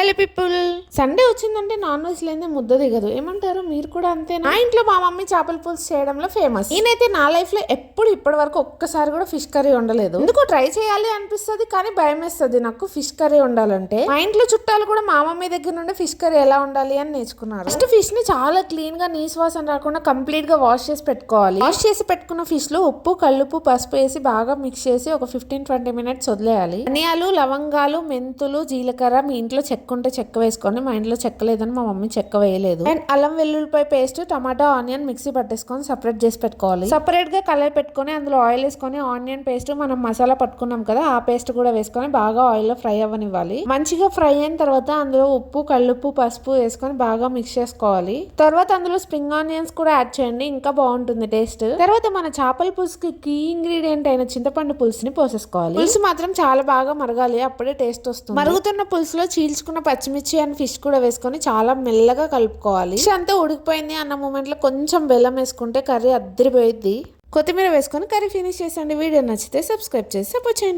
Hello people, Sunday వచ్చిందంటే non veg లేని ముద్ద దిగదు. ఏమంటారు మీరు కూడా అంతే? నా ఇంట్లో మా మమ్మీ చేపల పులుసు చేయడంలో ఫేమస్. నేనైతే నా లైఫ్ లో ఇప్పటి వరకు ఒక్కసారి కూడా ఫిష్ కర్రీ వండలేదు. ఎందుకు ట్రై చేయాలి అనిపిస్తుంది, కానీ భయం వేస్తుంది నాకు ఫిష్ కర్రీ వండాలంటే. మా ఇంట్లో చుట్టాలు కూడా మా మమ్మీ దగ్గర నుండి ఫిష్ కర్రీ ఎలా వండాలి అని నేర్చుకున్నారు. ఫస్ట్ ఫిష్ ని చాలా క్లీన్ గా నీసు వాసన రాకుండా కంప్లీట్ గా వాష్ చేసి పెట్టుకోవాలి. వాష్ చేసి పెట్టుకున్న ఫిష్ లో ఉప్పు, కల్లుపు, పసుపు వేసి బాగా మిక్స్ చేసి ఒక 15-20 మినిట్స్ వదిలేయాలి. ధనియాలు, లవంగాలు, మెంతులు, జీలకర్ర మీ ఇంట్లో చెక్కుంటే చెక్క వేసుకోండి. మా ఇంట్లో చెక్క లేదని మా మమ్మీ చెక్క వేయలేదు. అండ్ అల్లం వెల్లుల్లిపాయ పేస్ట్, టమాటా, ఆనియన్ మిక్సీ పట్టేసుకొని సపరేట్ చేసి పెట్టుకోవాలి. సపరేట్ గా కలర్ పెట్టుకొని అందులో ఆయిల్ వేసుకొని ఆనియన్ పేస్ట్, మనం మసాలా పట్టుకున్నాం కదా ఆ పేస్ట్ కూడా వేసుకొని బాగా ఆయిల్ లో ఫ్రై అవ్వనివ్వాలి. మంచిగా ఫ్రై అయిన తర్వాత అందులో ఉప్పు, కల్లుప్పు, పసుపు వేసుకొని బాగా మిక్స్ చేసుకోవాలి. తర్వాత అందులో స్ప్రింగ్ ఆనియన్స్ కూడా యాడ్ చేయండి, ఇంకా బాగుంటుంది టేస్ట్. తర్వాత మన చేపల పులుసుకి కీ ఇంగ్రీడియంట్ అయిన చింతపండు పులుసుని పోసేసుకోవాలి. పులుసు మాత్రం చాలా బాగా మరగాలి, అప్పుడే టేస్ట్ వస్తుంది. మరుగుతున్న పులుసులో చీల్చుకున్న పచ్చిమిర్చి అండ్ ఫిష్ కూడా వేసుకొని చాలా మెల్లగా కలుపుకోవాలి. ఫిష్ అంతా ఉడికిపోయింది అన్న మూమెంట్ లో కొంచెం బెల్లం వేసుకుంటే కర్రీ అద్దరిపోయిద్ది. కొత్తిమీర వేసుకొని కర్రీ ఫినిష్ చేసండి. వీడియో నచ్చితే సబ్స్క్రైబ్ చేసి సపోర్ట్ చేయండి.